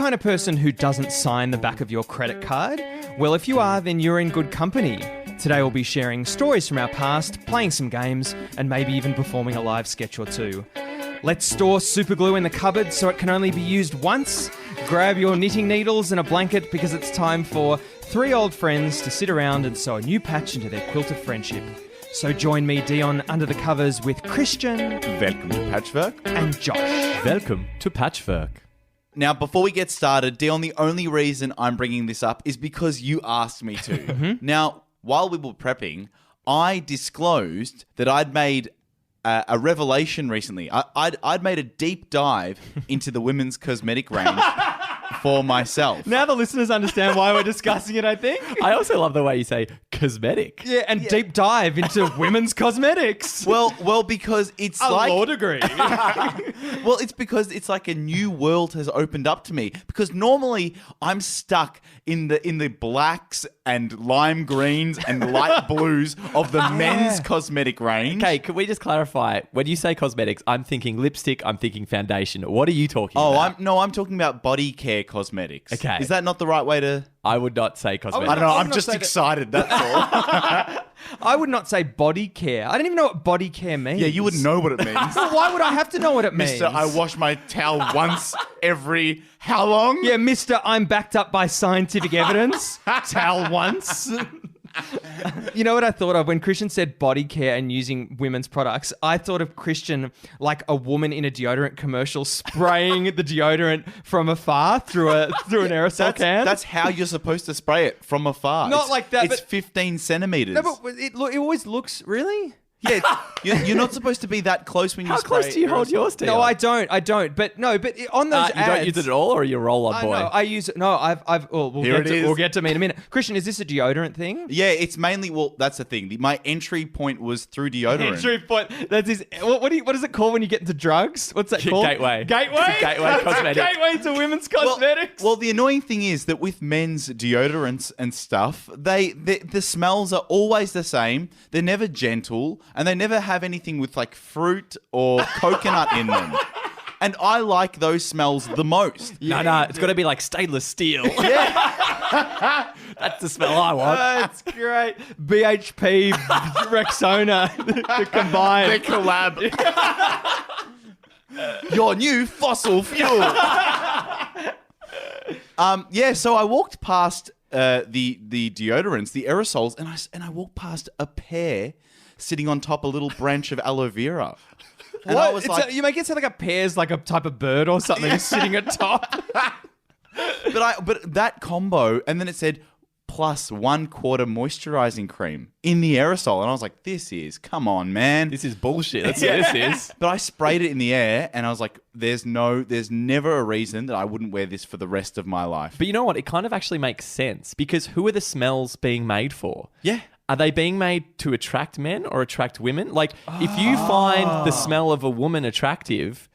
kind of person who doesn't sign the back of your credit card? Well, if you are, then you're in good company. Today we'll be sharing stories from our past, playing some games, and maybe even performing a live sketch or two. Let's store superglue in the cupboard so it can only be used once. Grab your knitting needles and a blanket because it's time for three old friends to sit around and sew a new patch into their quilt of friendship. So join me, Dion, under the covers with Christian. Welcome to Patchwork. And Josh. Welcome to Patchwork. Now, before we get started, Dion, the only reason I'm bringing this up is because you asked me to. Mm-hmm. Now, while we were prepping, I disclosed that I'd made a revelation recently. I'd made a deep dive into the women's cosmetic range for myself. Now the listeners understand why we're discussing it, I think. I also love the way you say cosmetic. Yeah, and deep dive into women's cosmetics. Well, because it's A like law degree. well, it's because it's like a new world has opened up to me. Because normally I'm stuck in the blacks and lime greens and light blues of the men's cosmetic range. Okay, can we just clarify? When you say cosmetics, I'm thinking lipstick, I'm thinking foundation. What are you talking about? I'm talking about body care cosmetics. Okay. Is that not the right way to? I would not say cosmetics. I don't know. I would I'm not just say that- excited. That's all. I would not say body care. I don't even know what body care means. Yeah, you wouldn't know what it means. Why would I have to know what it means? Mister, I wash my towel once every how long? Yeah, Mr. I'm backed up by scientific evidence. Towel once. You know what I thought of when Christian said body care and using women's products? I thought of Christian like a woman in a deodorant commercial spraying the deodorant from afar through an aerosol can. That's how you're supposed to spray it, from afar. Not like that, It's but- 15 centimeters. No, but it always looks... Really? Yeah, you're not supposed to be that close when you How spray. close do you hold yours to? No, I don't. But no, but on those You ads... don't use it at all, or are you a roll-on boy? No, I use it. No, I've. Well, Here it is. We'll get to me in a minute. Christian, is this a deodorant thing? Yeah, it's mainly, well, that's the thing. My entry point was through deodorant. Entry point. That's his. What is it called when you get into drugs? What's that called? Gateway. Gateway. It's a gateway That's cosmetic. A gateway to women's cosmetics. Well, the annoying thing is that with men's deodorants and stuff, the smells are always the same. They're never gentle, and they never have anything with like fruit or coconut in them. And I like those smells the most. No, it's got to be like stainless steel. Yeah. That's the smell I want. That's great. BHP, Rexona, the combined. They collab. Your new fossil fuel. So I walked past the deodorants, the aerosols, and I walked past a pear sitting on top a little branch of aloe vera. And I was like, you make it sound like a pear's like a type of bird or something sitting atop. but that combo, and then it said plus 1/4 moisturizing cream in the aerosol, and I was like, come on, man. This is bullshit. That's what this is. But I sprayed it in the air, and I was like, there's never a reason that I wouldn't wear this for the rest of my life. But you know what? It kind of actually makes sense because who are the smells being made for? Yeah. Are they being made to attract men or attract women? Like, if you find the smell of a woman attractive,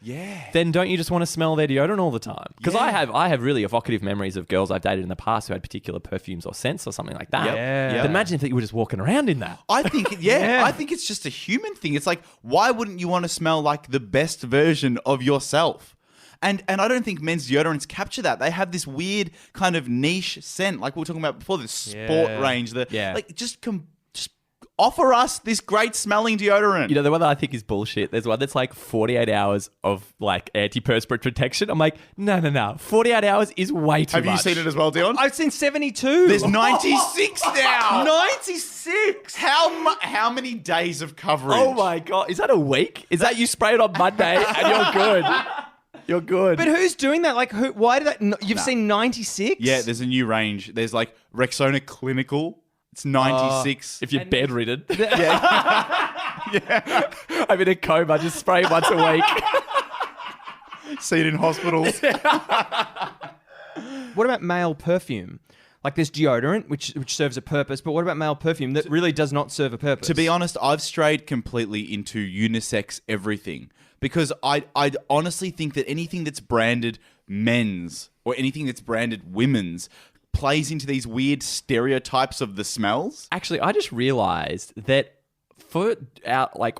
then don't you just want to smell their deodorant all the time? Because I have really evocative memories of girls I've dated in the past who had particular perfumes or scents or something like that. Yeah. But imagine if you were just walking around in that. I think, I think it's just a human thing. It's like, why wouldn't you want to smell like the best version of yourself? And I don't think men's deodorants capture that. They have this weird kind of niche scent, like we were talking about before, the sport range. Like, just offer us this great smelling deodorant. You know, the one that I think is bullshit, there's one that's like 48 hours of like antiperspirant protection. I'm like, no. 48 hours is way too much. Have you seen it as well, Dion? I've seen 72. There's 96 now. 96. How many days of coverage? Oh my God. Is that a week? Is that you spray it on Monday and you're good? You're good. But who's doing that? Like, who? Why did that? You've seen 96? Yeah, there's a new range. There's like Rexona Clinical. It's 96. If you're bedridden. Yeah. I'm in a coma, just spray once a week. See it in hospitals. What about male perfume? Like there's deodorant, which serves a purpose, but what about male perfume that really does not serve a purpose? To be honest, I've strayed completely into unisex everything because I honestly think that anything that's branded men's or anything that's branded women's plays into these weird stereotypes of the smells. Actually, I just realized that for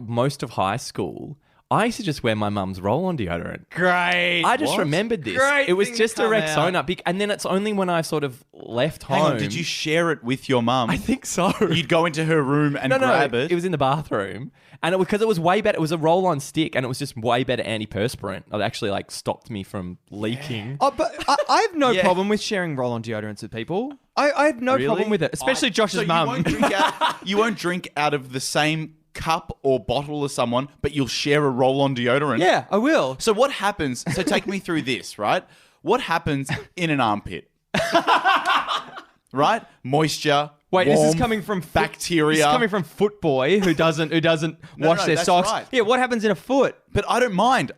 most of high school, I used to just wear my mum's roll-on deodorant. Great. I just remembered this. Great it was thing just to a come Rexona. And then it's only when I sort of left Hang home. on, did you share it with your mum? I think so. You'd go into her room and grab it. It was in the bathroom. And because it was way better. It was a roll-on stick and it was just way better antiperspirant. It actually like stopped me from leaking. Oh, but I have no problem with sharing roll-on deodorants with people. I have no problem with it, especially Josh's mum. You won't drink out of the same cup or bottle as someone, but you'll share a roll-on deodorant. Yeah, I will. So what happens? So take me through this, right? What happens in an armpit? Right? Moisture. Wait, is this warmth, coming from bacteria? This is coming from Foot Boy who doesn't wash their that's socks. right. Yeah, what happens in a foot? But I don't mind.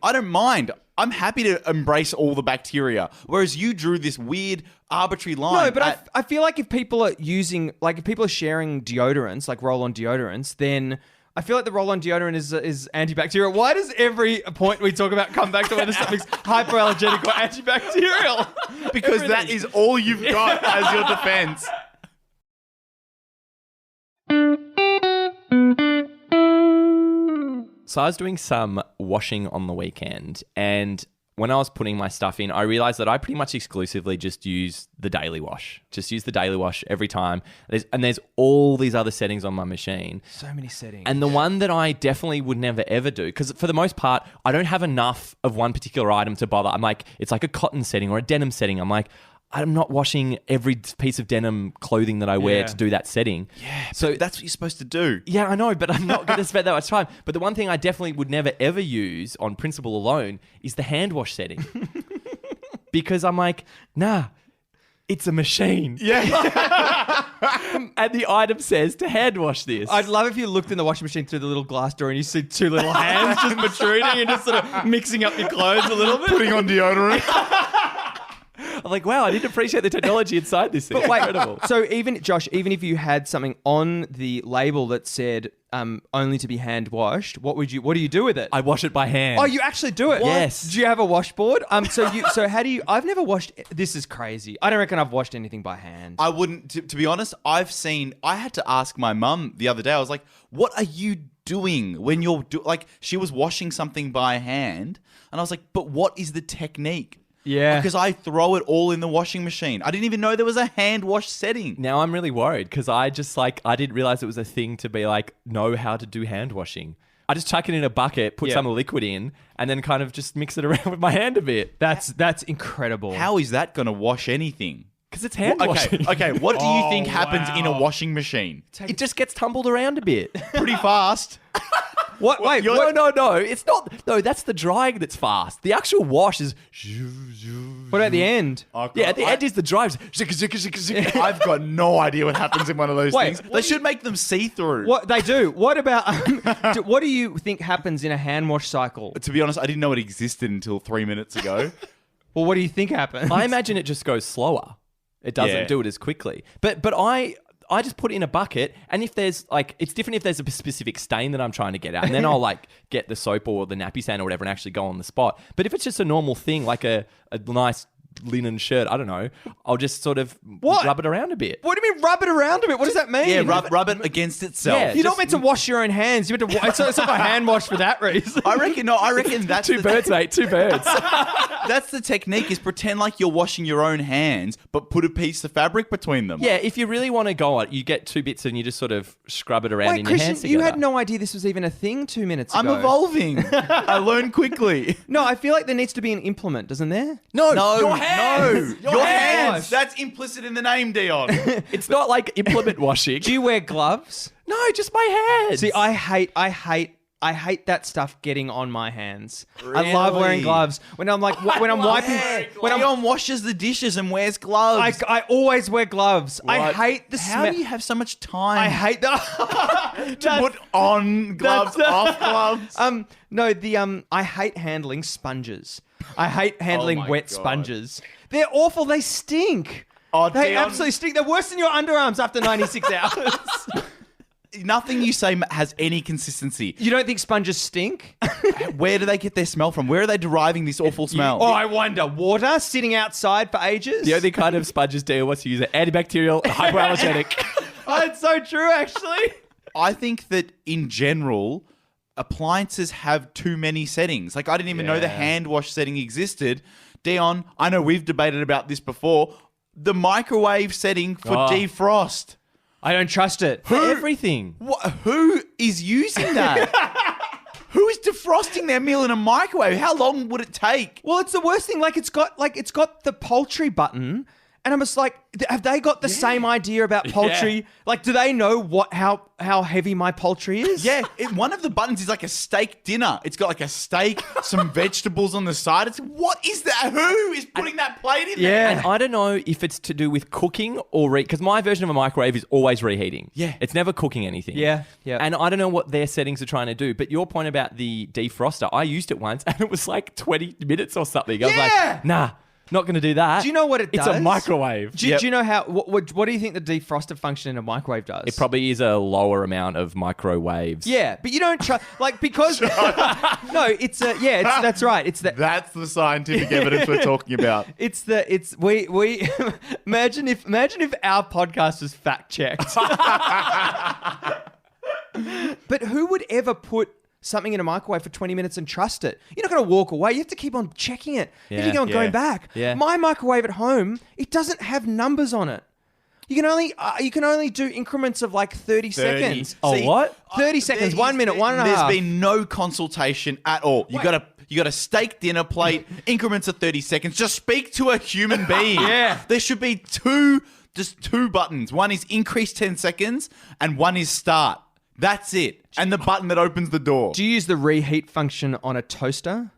I'm happy to embrace all the bacteria. Whereas you drew this weird arbitrary line. No, but I feel like if people are sharing deodorants, like roll-on deodorants, then I feel like the roll-on deodorant is antibacterial. Why does every point we talk about come back to whether something's hypoallergenic or antibacterial? because that is all you've got as your defense. So I was doing some washing on the weekend, and when I was putting my stuff in, I realized that I pretty much exclusively just use the daily wash. Just use the daily wash every time. There's all these other settings on my machine. So many settings. And the one that I definitely would never ever do, because for the most part, I don't have enough of one particular item to bother. I'm like, it's like a cotton setting or a denim setting. I'm like, I'm not washing every piece of denim clothing that I wear to do that setting. Yeah, so that's what you're supposed to do. Yeah, I know, but I'm not going to spend that much time. But the one thing I definitely would never ever use on principle alone is the hand wash setting. Because I'm like, nah, it's a machine. Yeah. And the item says to hand wash this. I'd love if you looked in the washing machine through the little glass door and you see two little hands just protruding and just sort of mixing up your clothes a little bit. Putting on deodorant. I'm like, wow, I didn't appreciate the technology inside this thing. But wait, Incredible. so Josh, even if you had something on the label that said only to be hand washed, what do you do with it? I wash it by hand. Oh, you actually do it? Yes. Do you have a washboard? So how do you? I've never washed. This is crazy. I don't reckon I've washed anything by hand. I wouldn't. To be honest, I had to ask my mum the other day. I was like, "What are you doing when you're like?" She was washing something by hand, and I was like, "But what is the technique?" Yeah. Because I throw it all in the washing machine. I didn't even know there was a hand wash setting. Now I'm really worried because I didn't realize it was a thing to be like, know how to do hand washing. I just chuck it in a bucket, put some liquid in, and then kind of just mix it around with my hand a bit. That's incredible. How is that going to wash anything? Because it's hand washing. Okay. What do you think happens in a washing machine? It just gets tumbled around a bit. Pretty fast. What? Wait, No. It's not. No, that's the drying that's fast. The actual wash is. what about the end? Yeah, at the end is the drive. I've got no idea what happens in one of those Wait, things. They should make them see-through. What they do? What about? What do you think happens in a hand wash cycle? To be honest, I didn't know it existed until 3 minutes ago. Well, what do you think happens? I imagine it just goes slower. It doesn't do it as quickly. But I just put it in a bucket, and if there's it's different if there's a specific stain that I'm trying to get out, and then I'll get the soap or the nappy sand or whatever and actually go on the spot. But if it's just a normal thing, like a nice linen shirt, I don't know, I'll just sort of rub it around a bit. What do you mean rub it around a bit? What does that mean? Yeah, rub it against itself. Yeah, You're not meant to wash your own hands. You're meant to. It's not a hand wash for that reason. I reckon that's Two birds, mate. Two birds. That's the technique, is pretend like you're washing your own hands, but put a piece of fabric between them. Yeah, if you really want to go on, you get two bits and you just sort of scrub it around Wait, in your hands Christian, together. you had no idea this was even a thing 2 minutes ago. I'm evolving. I learn quickly. No, I feel like there needs to be an implement, doesn't there? No, No, your hands. no. Your hands. That's implicit in the name, Dion. It's not like implement washing. Do you wear gloves? No, just my hands. See, I hate that stuff getting on my hands. I love wearing Really? gloves. When I'm wiping, when Dion washes the dishes and wears gloves. I always wear gloves. I What? hate the How smell. do you have so much time? I hate the. to put on gloves, off gloves. I hate handling sponges. I hate handling my wet God. sponges. They're awful. They stink. Oh, They Dion, absolutely stink. They're worse than your underarms after 96 hours. nothing you say has any consistency. You don't think sponges stink? Where do they get their smell from? Where are they deriving this awful smell? Oh, I wonder. Water sitting outside for ages? The only kind of sponges Dale wants to use are antibacterial, hypoallergenic. Oh, it's so true, actually. I think that in general, appliances have too many settings. Like, I didn't even know the hand wash setting existed. Dion, I know we've debated about this before. The microwave setting for defrost. I don't trust it. Everything. Who is using that? Who is defrosting their meal in a microwave? How long would it take? Well, it's the worst thing. It's got the poultry button, and I'm just like, have they got the same idea about poultry? Yeah. Like, do they know how heavy my poultry is? Yeah, one of the buttons is like a steak dinner. It's got like a steak, some vegetables on the side. It's what is that? Who is putting that plate in there? And I don't know if it's to do with cooking or because my version of a microwave is always reheating. Yeah. It's never cooking anything. Yeah. And I don't know what their settings are trying to do. But your point about the defroster, I used it once and it was like 20 minutes or something. I was like, nah. Not going to do that. Do you know what it does? It's a microwave. Do you know how? What do you think the defroster function in a microwave does? It probably is a lower amount of microwaves. Yeah, but you don't trust because no, that's right. It's the That's the scientific evidence we're talking about. we imagine if our podcast was fact checked. But who would ever put something in a microwave for 20 minutes and trust it? You're not going to walk away. You have to keep on checking it. If you go on going back. Yeah. My microwave at home, it doesn't have numbers on it. You can only do increments of like 30 seconds. Oh, what? 30 seconds, 1 minute, 1.5. There's been no consultation at all. You got a steak dinner plate, increments of 30 seconds. Just speak to a human being. Yeah. There should be just two buttons. One is increase 10 seconds and one is start. That's it. And the button that opens the door. Do you use the reheat function on a toaster?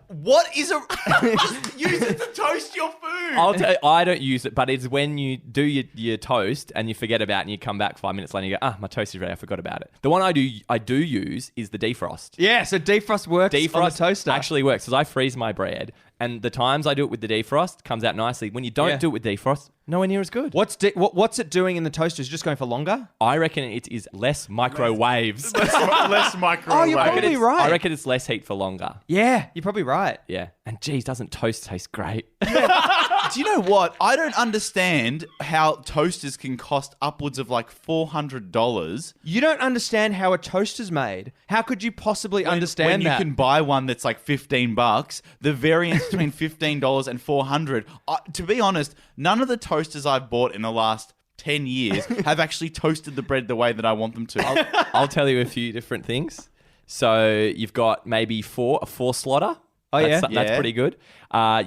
What is just use it to toast your food. I'll tell you, I don't use it, but it's when you do your toast and you forget about it and you come back 5 minutes later and you go, my toast is ready, I forgot about it. The one I do use is the defrost. Yeah, so defrost works on the toaster. Actually works because I freeze my bread and the times I do it with the defrost comes out nicely. When you don't do it with defrost, nowhere near as good. What's it doing in the toaster? Is it just going for longer? I reckon it is less microwaves. Less microwave. Oh, you're probably right. I reckon it's less heat for longer. Yeah, you're probably right. Yeah. And geez, doesn't toast taste great? Do you know what? I don't understand how toasters can cost upwards of like $400. You don't understand how a toaster's made. How could you possibly understand when that? you can buy one that's like $15, the variance between $15 and $400. To be honest, none of the toasters I've bought in the last 10 years have actually toasted the bread the way that I want them to. I'll tell you a few different things. So you've got maybe a four slotter. Oh, that's yeah? pretty good.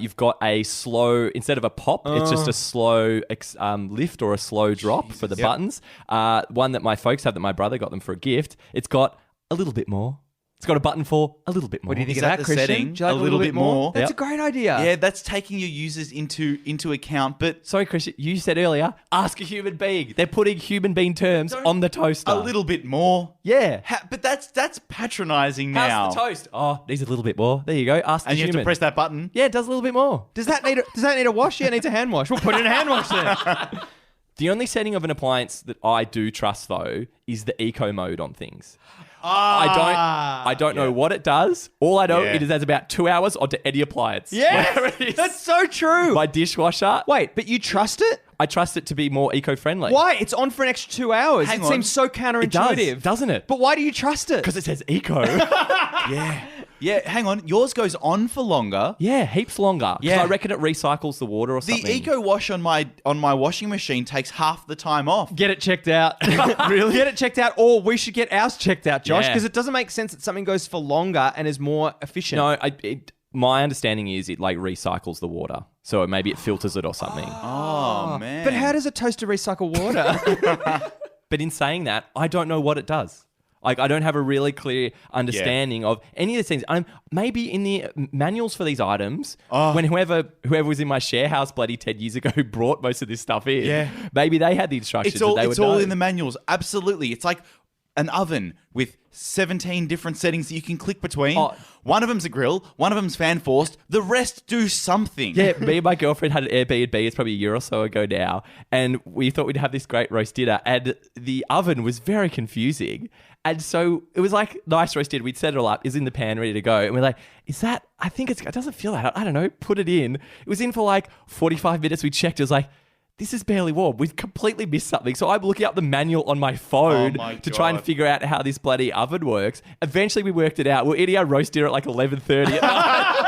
You've got a slow, instead of a pop, it's just a slow lift or a slow drop for the buttons. One that my folks have that my brother got them for a gift. It's got a little bit more. It's got a button for a little bit more. What do you think Is of that that, the Christian? setting? Do you like A little bit more? That's Yep. a great idea. Yeah, that's taking your users into account, but Sorry, Christian, you said earlier, ask a human being. They're putting human being terms on the toaster. a little bit more. Yeah. But that's patronizing now. How's the toast? Oh, needs a little bit more. There you go. Ask the And you human. have to press that button. Yeah, it does a little bit more. Does that need a wash? Yeah, it needs a hand wash. We'll put it in a hand wash then. The only setting of an appliance that I do trust, though, is the eco mode on things. I don't know what it does. All I know it is about 2 hours onto any appliance. Yeah, that's so true. My dishwasher. Wait, but you trust it? I trust it to be more eco-friendly. Why? It's on for an extra 2 hours. Hang It on. seems so counterintuitive. It does, doesn't it? But why do you trust it? Because it says eco. Yeah, hang on. Yours goes on for longer. Yeah, heaps longer. Yeah. I reckon it recycles the water or The something. Eco Wash on my washing machine takes half the time off. Get it checked out. Really? Get it checked out, or we should get ours checked out, Josh, Yeah. because it doesn't make sense that something goes for longer and is more efficient. No, my understanding is it like recycles the water. So maybe it filters it or something. Oh, man. But how does a toaster recycle water? But in saying that, I don't know what it does. Like, I don't have a really clear understanding of any of these things. Maybe in the manuals for these items, when whoever was in my share house bloody 10 years ago brought most of this stuff in, maybe they had the instructions. It's all, that they it's would all know. in the manuals. Absolutely. It's like an oven with 17 different settings that you can click between. Oh. One of them's a grill. One of them's fan forced. The rest do something. Yeah, me and my girlfriend had an Airbnb. It's probably a year or so ago now. And we thought we'd have this great roast dinner. And the oven was very confusing. And so it was like nice roast dinner. We'd set it all up. It's in the pan, ready to go. And we're like, I think it doesn't feel that hot. I don't know. Put it in. It was in for like 45 minutes. We checked. It was like, this is barely warm. We've completely missed something. So I'm looking up the manual on my phone to try and figure out how this bloody oven works. Eventually we worked it out. We're eating our roast dinner at like 11:30 at night.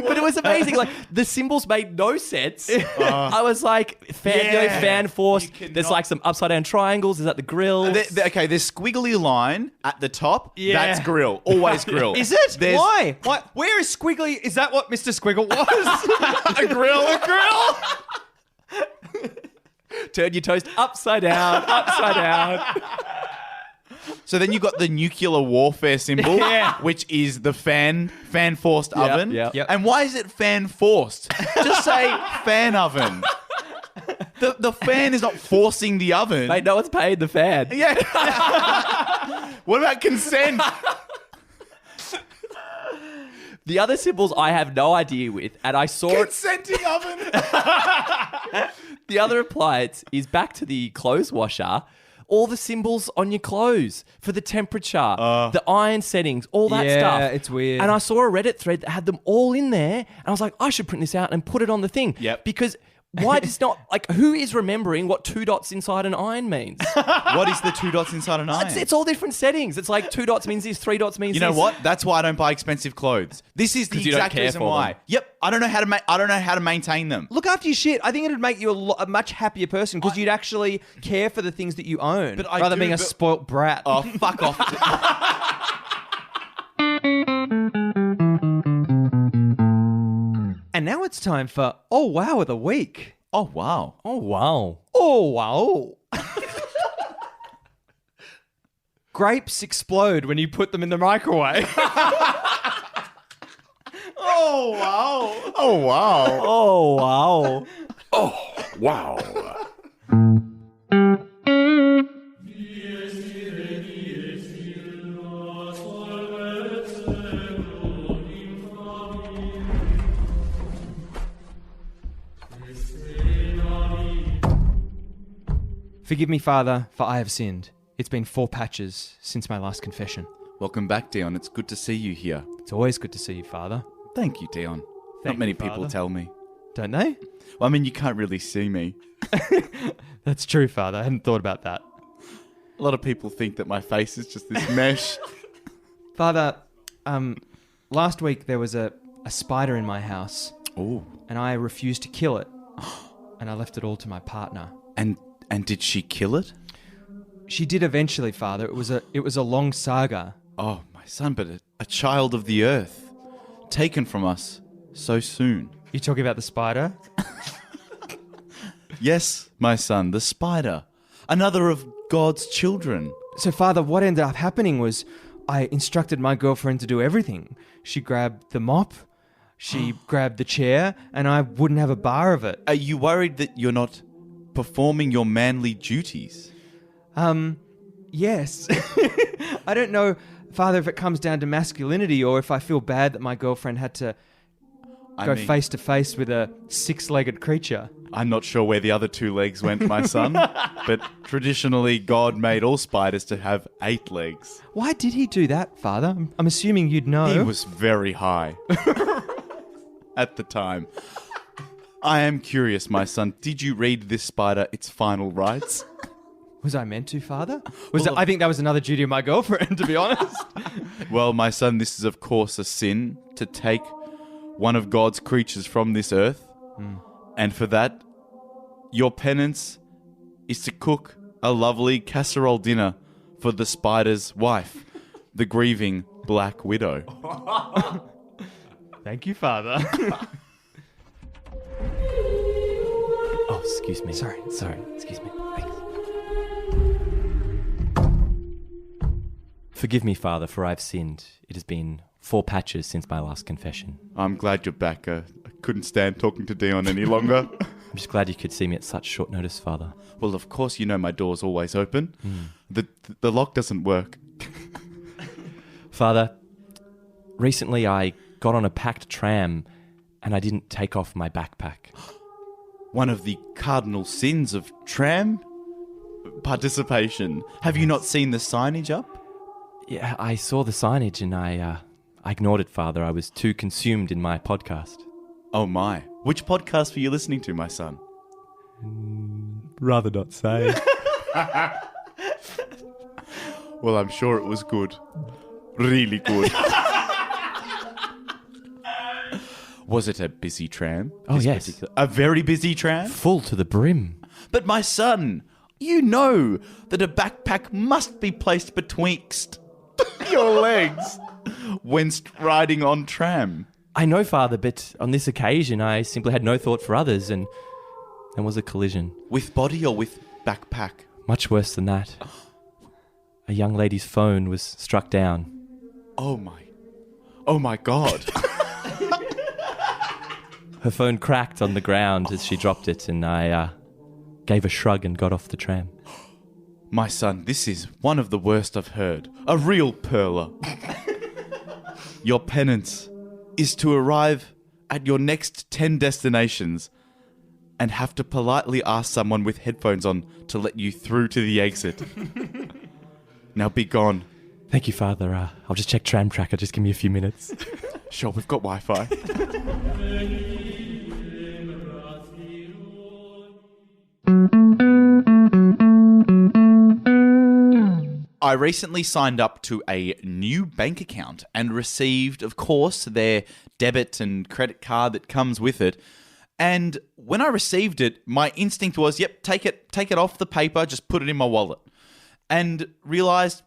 But it was amazing. Like, the symbols made no sense. I was like, fan force. There's like some upside down triangles. Is that the grill? Okay, there's squiggly line at the top. Yeah. That's grill. Always grill. Is it? Why? Where is squiggly? Is that what Mr. Squiggle was? A grill. Turn your toast upside down. So then you got the nuclear warfare symbol, which is the fan-forced oven. Yep. And why is it fan-forced? Just say fan oven. The fan is not forcing the oven. Mate, no one's paid the fan. Yeah. What about consent? The other symbols I have no idea with, and I saw Consenting oven. The other appliance is back to the clothes washer. All the symbols on your clothes for the temperature, the iron settings, all that stuff. Yeah, it's weird. And I saw a Reddit thread that had them all in there. And I was like, I should print this out and put it on the thing. Yep. Because why does not, like, who is remembering what 2 dots inside an iron means? What is the 2 dots inside an iron? It's all different settings. It's like 2 dots means this, 3 dots means this. You know what? That's why I don't buy expensive clothes. This is the you don't exact care reason for why. them. Yep. I don't know how to maintain them. Look after your shit. I think it'd make you a much happier person because you'd actually care for the things that you own rather than being a spoilt brat. Oh, fuck off. And now it's time for Oh Wow of the Week. Oh, wow. Oh, wow. Oh wow. Grapes explode when you put them in the microwave. Oh, wow. Oh, wow. Oh, wow. Oh, wow. Forgive me, Father, for I have sinned. It's been 4 patches since my last confession. Welcome back, Dion. It's good to see you here. It's always good to see you, Father. Thank you, Dion. Thank Not many you, people Father. tell me. Don't they? Well, I mean, you can't really see me. That's true, Father. I hadn't thought about that. A lot of people think that my face is just this mesh. Father, last week there was a spider in my house. Oh. And I refused to kill it. And I left it all to my partner. And did she kill it? She did eventually, Father. It was a long saga. Oh, my son, but a child of the earth, taken from us so soon. You talking about the spider? Yes, my son, the spider, another of God's children. So, Father, what ended up happening was I instructed my girlfriend to do everything. She grabbed the mop, she grabbed the chair, and I wouldn't have a bar of it. Are you worried that you're not performing your manly duties? Yes. I don't know, Father, if it comes down to masculinity or if I feel bad that my girlfriend had to go face to face with a 6-legged creature. I'm not sure where the other 2 legs went, my son, but traditionally God made all spiders to have 8 legs. Why did he do that, Father? I'm assuming you'd know. He was very high at the time. I am curious, my son. Did you read this spider its final rites? Was I meant to, Father? I think that was another duty of my girlfriend, to be honest. Well, my son, this is of course a sin to take one of God's creatures from this earth. And for that, your penance is to cook a lovely casserole dinner for the spider's wife, the grieving Black Widow. Thank you, Father. Oh, excuse me. Sorry. Excuse me. Thanks. Forgive me, Father, for I've sinned. It has been 4 patches since my last confession. I'm glad you're back. I couldn't stand talking to Dion any longer. I'm just glad you could see me at such short notice, Father. Well, of course, you know my door's always open. The lock doesn't work. Father, recently I got on a packed tram and I didn't take off my backpack. One of the cardinal sins of tram participation. Have you not seen the signage up? Yeah, I saw the signage and I ignored it, Father. I was too consumed in my podcast. Oh my. Which podcast were you listening to, my son? Rather not say. Well, I'm sure it was good. Really good. Was it a busy tram? Oh, yes. A very busy tram? Full to the brim. But my son, you know that a backpack must be placed betwixt your legs when riding on tram. I know, Father, but on this occasion I simply had no thought for others and there was a collision. With body or with backpack? Much worse than that. A young lady's phone was struck down. Oh my God. Her phone cracked on the ground as she dropped it, and I gave a shrug and got off the tram. My son, this is one of the worst I've heard. A real perler. Your penance is to arrive at your next 10 destinations and have to politely ask someone with headphones on to let you through to the exit. Now be gone. Thank you, Father. I'll just check Tram Tracker. Just give me a few minutes. Sure, we've got Wi-Fi. I recently signed up to a new bank account and received, of course, their debit and credit card that comes with it. And when I received it, my instinct was, yep, take it off the paper, just put it in my wallet. And realized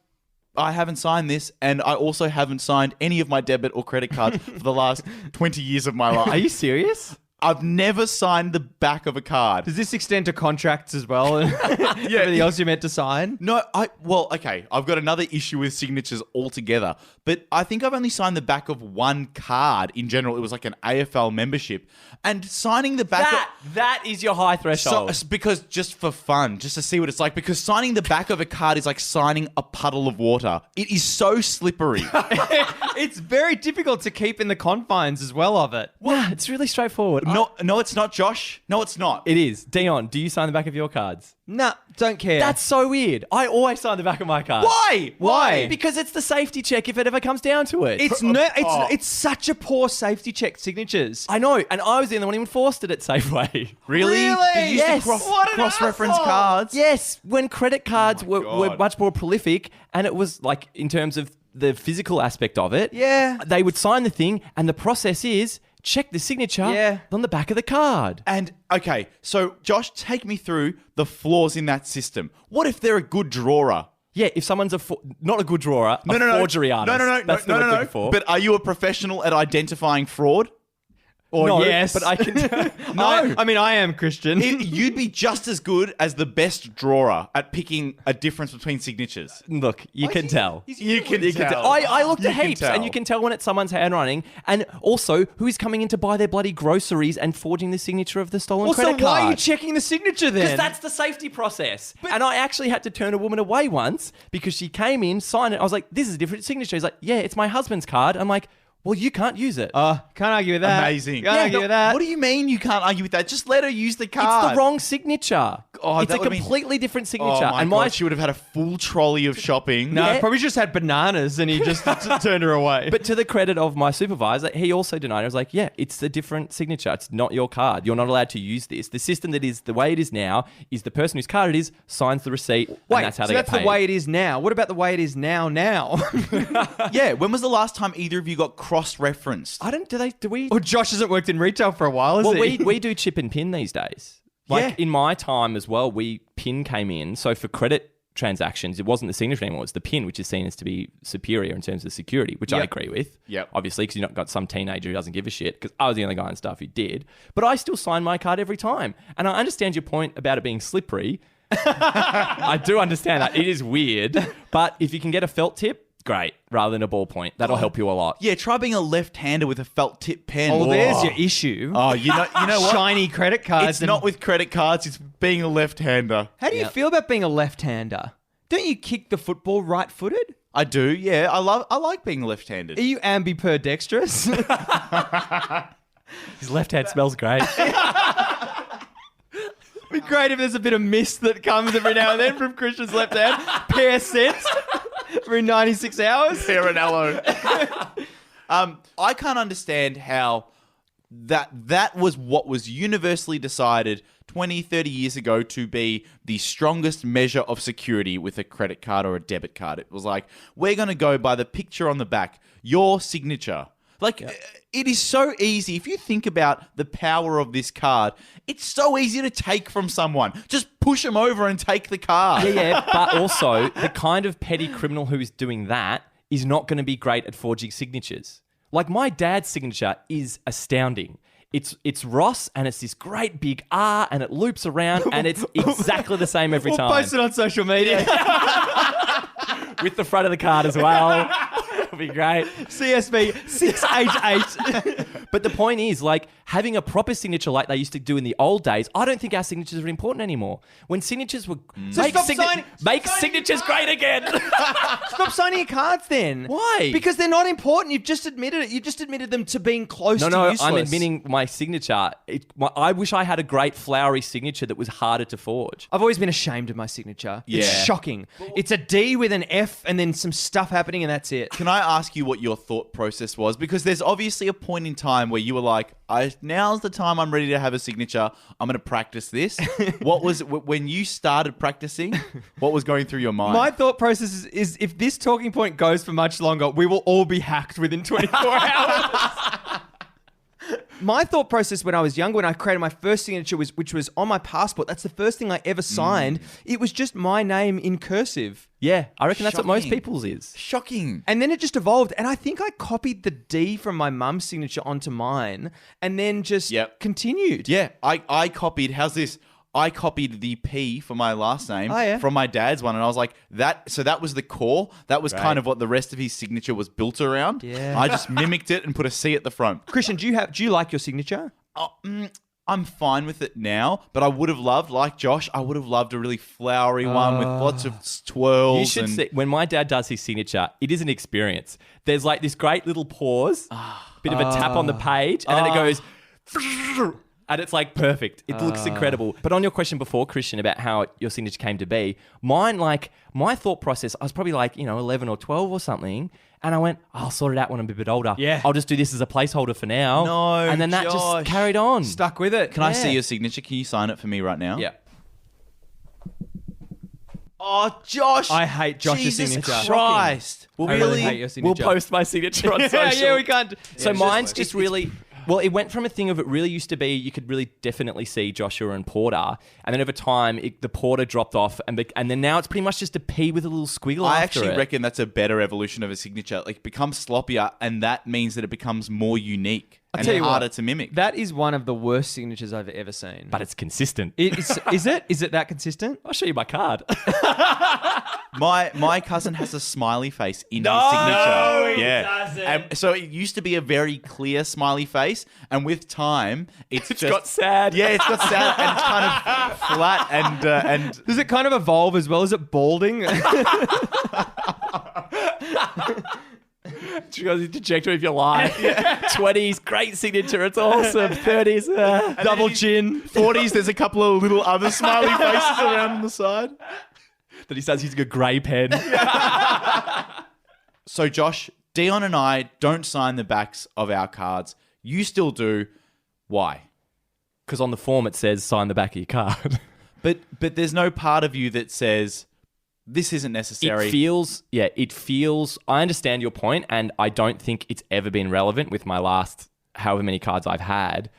I haven't signed this, and I also haven't signed any of my debit or credit cards for the last 20 years of my life. Are you serious? I've never signed the back of a card. Does this extend to contracts as well? And everything else you're meant to sign? No, okay, I've got another issue with signatures altogether, but I think I've only signed the back of one card in general. It was like an AFL membership, and signing the back That is your high threshold. because just for fun, just to see what it's like, because signing the back of a card is like signing a puddle of water. It is so slippery. It's very difficult to keep in the confines as well of it. Nah, it's really straightforward. No, it's not, Josh. No, it's not. It is. Dion, do you sign the back of your cards? Nah, don't care. That's so weird. I always sign the back of my card. Why? Because it's the safety check if it ever comes down to it. It's such a poor safety check signatures. I know, and I was the only one who enforced it at Safeway. Really? Really? Did you Yes. used to What an cross-reference asshole. cards? Yes, when credit cards were God. much more prolific, and it was like in terms of the physical aspect of it. Yeah. They would sign the thing, and the process is check the signature on the back of the card. And, okay, so Josh, take me through the flaws in that system. What if they're a good drawer? Yeah, if someone's not a good drawer, a forgery artist. That's the word I'm looking for. But are you a professional at identifying fraud? Or no, yes. but I can. No. I mean, I am Christian. You'd be just as good as the best drawer at picking a difference between signatures. Look, you can tell. You can tell. I looked at You can heaps, tell. and you can tell when it's someone's handwriting, and also who is coming in to buy their bloody groceries and forging the signature of the stolen Also, credit card. why are you checking the signature then? Because that's the safety process. And I actually had to turn a woman away once because she came in, signed it. I was like, this is a different signature. He's like, yeah, it's my husband's card. I'm like, well, you can't use it. Can't argue with that. Amazing. Can't argue with that. What do you mean you can't argue with that? Just let her use the card. It's the wrong signature. Oh, it's that a would've been- completely different signature. Oh my and God, she would have had a full trolley of shopping. No, Yeah. probably just had bananas and he just turned her away. But to the credit of my supervisor, he also denied it. I was like, yeah, it's a different signature. It's not your card. You're not allowed to use this. The system that is the way it is now is the person whose card it is signs the receipt, and that's how they get paid. the way it is now. What about the way it is now? Yeah, when was the last time either of you got cross-referenced? I don't. Do we? Or Josh hasn't worked in retail for a while, has Well, he? we do chip and pin these days. Like Yeah. in my time as well, PIN came in. So for credit transactions, it wasn't the signature anymore. It's the PIN, which is seen as to be superior in terms of security, which I Yep. agree with. Yep. Obviously, because you've not got some teenager who doesn't give a shit, because I was the only guy in staff who did. But I still sign my card every time. And I understand your point about it being slippery. I do understand that. It is weird. But if you can get a felt tip, great, rather than a ballpoint. That'll help you a lot. Yeah, try being a left-hander with a felt tip pen. Oh, there's your issue. Oh, you know what? Shiny credit cards. It's not with credit cards. It's being a left-hander. How do you feel about being a left-hander? Don't you kick the football right-footed? I do. Yeah, I like being left-handed. Are you ambidextrous? His left hand smells great. It'd be great if there's a bit of mist that comes every now and then from Christian's left hand. Pear scent every 96 hours. Fair and aloe. I can't understand how that was what was universally decided 20, 30 years ago to be the strongest measure of security with a credit card or a debit card. It was like, we're going to go by the picture on the back, your signature. Like, it is so easy. If you think about the power of this card, it's so easy to take from someone. Just push them over and take the card. Yeah, but also the kind of petty criminal who is doing that is not going to be great at forging signatures. Like, my dad's signature is astounding. It's Ross, and it's this great big R, and it loops around, and it's exactly the same every time. We'll post it on social media. With the front of the card as well. It'll be great. CSV 688. But the point is, like, having a proper signature like they used to do in the old days, I don't think our signatures are important anymore. When signatures were... So make signatures great again. Stop signing your cards then. Why? Because they're not important. You've just admitted it. You've just admitted them to being close to useless. I'm admitting my signature. I wish I had a great flowery signature that was harder to forge. I've always been ashamed of my signature. Yeah. It's shocking. It's a D with an F and then some stuff happening and that's it. Can I ask you what your thought process was? Because there's obviously a point in time where you were like, now's the time I'm ready to have a signature. I'm going to practice this. What was, when you started practicing, what was going through your mind? My thought process is if this talking point goes for much longer, we will all be hacked within 24 hours. My thought process when I was younger, when I created my first signature, which was on my passport. That's the first thing I ever signed. It was just my name in cursive. Yeah, I reckon that's what most Shocking. people's is. Shocking. And then it just evolved. And I think I copied the D from my mum's signature onto mine and then just continued. Yeah, I copied, how's this? I copied the P for my last name from my dad's one, and I was like, so that was the core. That was kind of what the rest of his signature was built around. Yeah. I just mimicked it and put a C at the front. Christian, do you like your signature? I'm fine with it now, but I would have loved, like Josh, I would have loved a really flowery one with lots of twirls. You should see, when my dad does his signature, it is an experience. There's like this great little pause, bit of a tap on the page, and then it goes... And it's like perfect. It looks incredible. But on your question before, Christian, about how your signature came to be, mine, like, my thought process, I was probably like, 11 or 12 or something. And I went, I'll sort it out when I'm a bit older. Yeah. I'll just do this as a placeholder for now. No, And then that Josh. just carried on. Stuck with it. Can I see your signature? Can you sign it for me right now? Yeah. Oh, Josh. I hate Josh's Jesus signature. Christ. I Really? really hate your signature. We'll post my signature on social. Yeah, we can't. So mine's just really... Well, it went from a thing of it really used to be you could really definitely see Joshua and Porter, and then over time the Porter dropped off, and then now it's pretty much just a P with a little squiggle. I after actually it. reckon that's a better evolution of a signature. Like, it becomes sloppier, and that means that it becomes more unique and tell you harder what, to mimic. That is one of the worst signatures I've ever seen. But it's consistent. Is it? Is it that consistent? I'll show you my card. My cousin has a smiley face in his signature. No, he doesn't. And so it used to be a very clear smiley face, and with time, it's just got sad. Yeah, it's got sad, and it's kind of flat, and Does it kind of evolve as well? Is it balding? She goes into trajectory if you like. 20s, great signature. It's awesome. 30s, Double chin. 40s. There's a couple of little other smiley faces around on the side. Then he starts using a grey pen. So, Josh, Dion and I don't sign the backs of our cards. You still do. Why? Because on the form it says sign the back of your card. But there's no part of you that says this isn't necessary. It feels, I understand your point, and I don't think it's ever been relevant with my last however many cards I've had,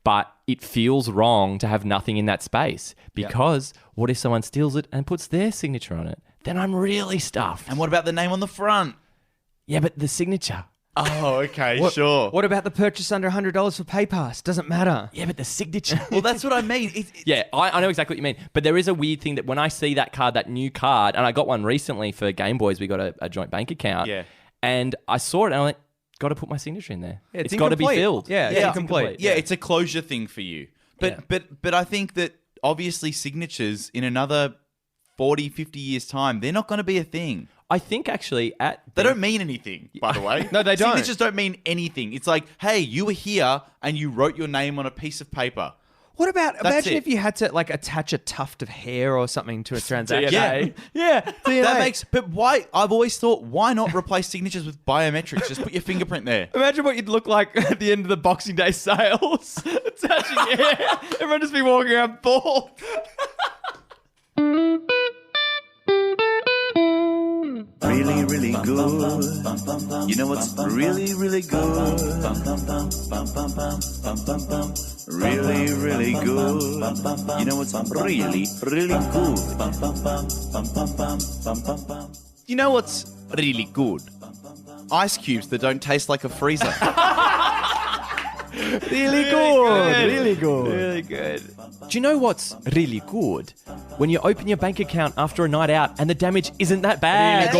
but it feels wrong to have nothing in that space because what if someone steals it and puts their signature on it? Then I'm really stuffed. And what about the name on the front? Yeah, but the signature. Oh, okay, sure. What about the purchase under $100 for PayPass? Doesn't matter. Yeah, but the signature. Well, that's what I mean. Yeah, I know exactly what you mean. But there is a weird thing that when I see that card, that new card, and I got one recently for Game Boys, we got a joint bank account. Yeah. And I saw it and I went, got to put my signature in there. Yeah, it's got to be incomplete. filled. Yeah, it's incomplete. Yeah, it's a closure thing for you. But I think that obviously signatures in another 40, 50 years' time, they're not going to be a thing. I think actually They don't mean anything, by the way. No, they don't. Signatures don't mean anything. It's like, hey, you were here and you wrote your name on a piece of paper. What about, imagine it. if you had to like attach a tuft of hair or something to a transaction. DNA. Yeah, DNA. That makes, but why? I've always thought, why not replace signatures with biometrics? Just put your fingerprint there. Imagine what you'd look like at the end of the Boxing Day sales. Attaching hair. Everyone just be walking around bald. Really, really good. You know what's really, really good? Really, really good. You know what's really, really good? You know what's really good? Ice cubes that don't taste like a freezer. Really good. Really good. Really good. Do you know what's really good? When you open your bank account after a night out and the damage isn't that bad.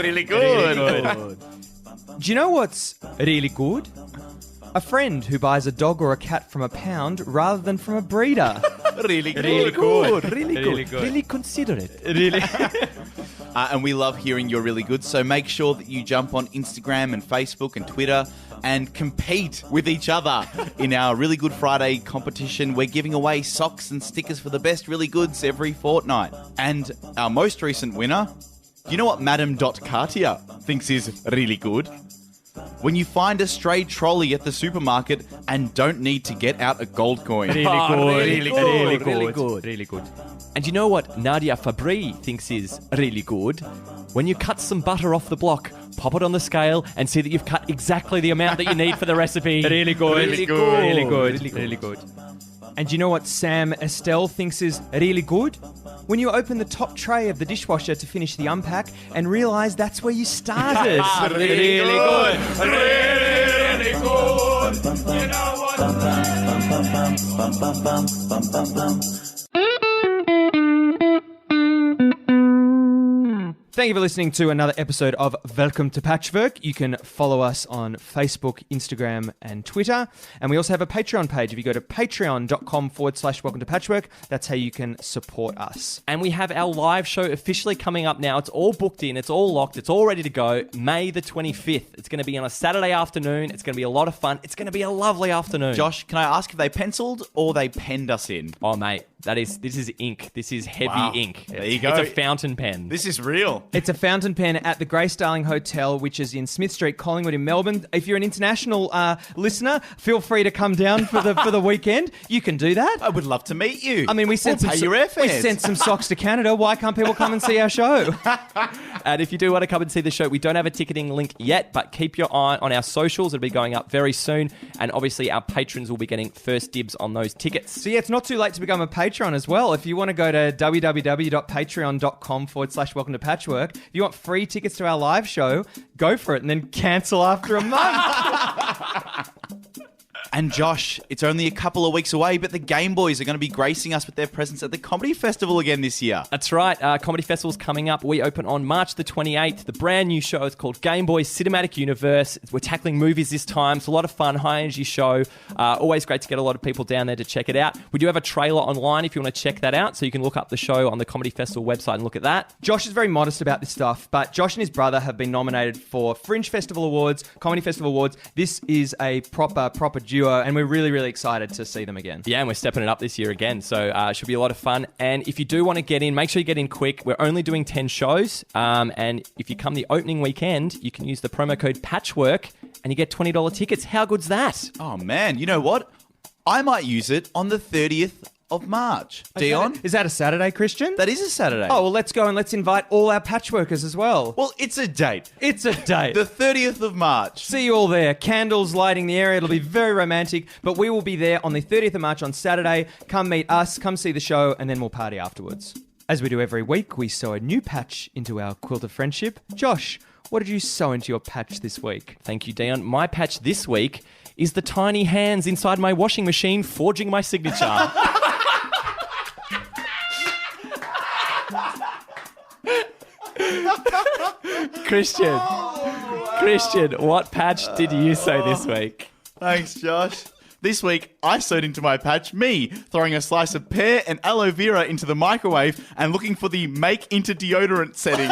Really good. Do you know what's really good? A friend who buys a dog or a cat from a pound rather than from a breeder. Really good. Really good. Really good. Really considerate. Really. And we love hearing you're really good. So make sure that you jump on Instagram and Facebook and Twitter and compete with each other in our Really Good Friday competition. We're giving away socks and stickers for the best really goods every fortnight. And our most recent winner, do you know what Madame Cartier thinks is really good? When you find a stray trolley at the supermarket and don't need to get out a gold coin. Really good. Really good. And you know what Nadia Fabri thinks is really good? When you cut some butter off the block, pop it on the scale and see that you've cut exactly the amount that you need for the recipe. Really good. Really good. Really good. Really good. And do you know what Sam Estelle thinks is really good? When you open the top tray of the dishwasher to finish the unpack and realise that's where you started. Really good. Really good. You know what? Thank you for listening to another episode of Welcome to Patchwork. You can follow us on Facebook, Instagram, and Twitter. And we also have a Patreon page. If you go to patreon.com/welcome to patchwork, that's how you can support us. And we have our live show officially coming up now. It's all booked in. It's all locked. It's all ready to go. May the 25th. It's going to be on a Saturday afternoon. It's going to be a lot of fun. It's going to be a lovely afternoon. Josh, can I ask if they penciled or they penned us in? Oh, mate. This is ink. This is heavy ink. There you go. It's a fountain pen. This is real. It's a fountain pen at the Grace Darling Hotel, which is in Smith Street, Collingwood in Melbourne. If you're an international listener, feel free to come down for the weekend. You can do that. I would love to meet you. I mean, we sent We'll pay your airfares. we sent some socks to Canada. Why can't people come and see our show? And if you do want to come and see the show, we don't have a ticketing link yet, but keep your eye on our socials. It'll be going up very soon. And obviously, our patrons will be getting first dibs on those tickets. So yeah, it's not too late to become a patron as well. If you want to go to www.patreon.com/welcome to patchwork, if you want free tickets to our live show, go for it and then cancel after a month. And Josh, it's only a couple of weeks away, but the Game Boys are going to be gracing us with their presence at the Comedy Festival again this year. That's right. Comedy Festival's coming up. We open on March the 28th. The brand new show is called Game Boys Cinematic Universe. We're tackling movies this time. It's a lot of fun, high-energy show. Always great to get a lot of people down there to check it out. We do have a trailer online if you want to check that out, so you can look up the show on the Comedy Festival website and look at that. Josh is very modest about this stuff, but Josh and his brother have been nominated for Fringe Festival Awards, Comedy Festival Awards. This is a proper duo, and we're really excited to see them again. Yeah, and we're stepping it up this year again, so it should be a lot of fun. And if you do want to get in, make sure you get in quick. We're only doing 10 shows, and if you come the opening weekend, you can use the promo code PATCHWORK, and you get $20 tickets. How good's that? Oh, man. You know what? I might use it on the 30th of March. Dion? Is that a Saturday, Christian? That is a Saturday. Oh, well, let's go and let's invite all our patchworkers as well. Well, it's a date. It's a date. The 30th of March. See you all there. Candles lighting the area. It'll be very romantic, but we will be there on the 30th of March on Saturday. Come meet us, come see the show, and then we'll party afterwards. As we do every week, we sew a new patch into our quilt of friendship. Josh, what did you sew into your patch this week? Thank you, Dion. My patch this week is the tiny hands inside my washing machine forging my signature. Christian, what patch did you sew this week? Thanks, Josh. This week, I sewed into my patch me throwing a slice of pear and aloe vera into the microwave and looking for the make into deodorant setting.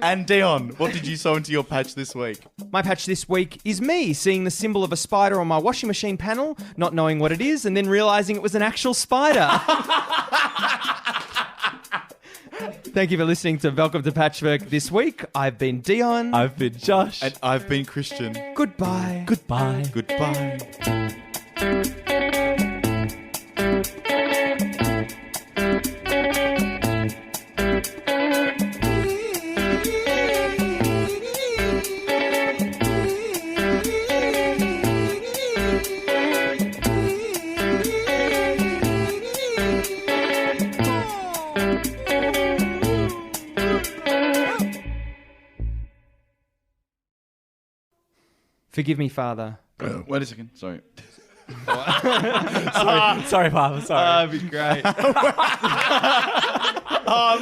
And Dion, what did you sew into your patch this week? My patch this week is me seeing the symbol of a spider on my washing machine panel, not knowing what it is, and then realising it was an actual spider. Thank you for listening to Welcome to Patchwork this week. I've been Dion. I've been Josh. And I've been Christian. Goodbye. Goodbye. Goodbye. Forgive me, Father. Wait a second. Sorry. Sorry, Papa. Sorry. That'd be great. Oh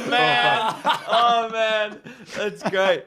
man. That's great.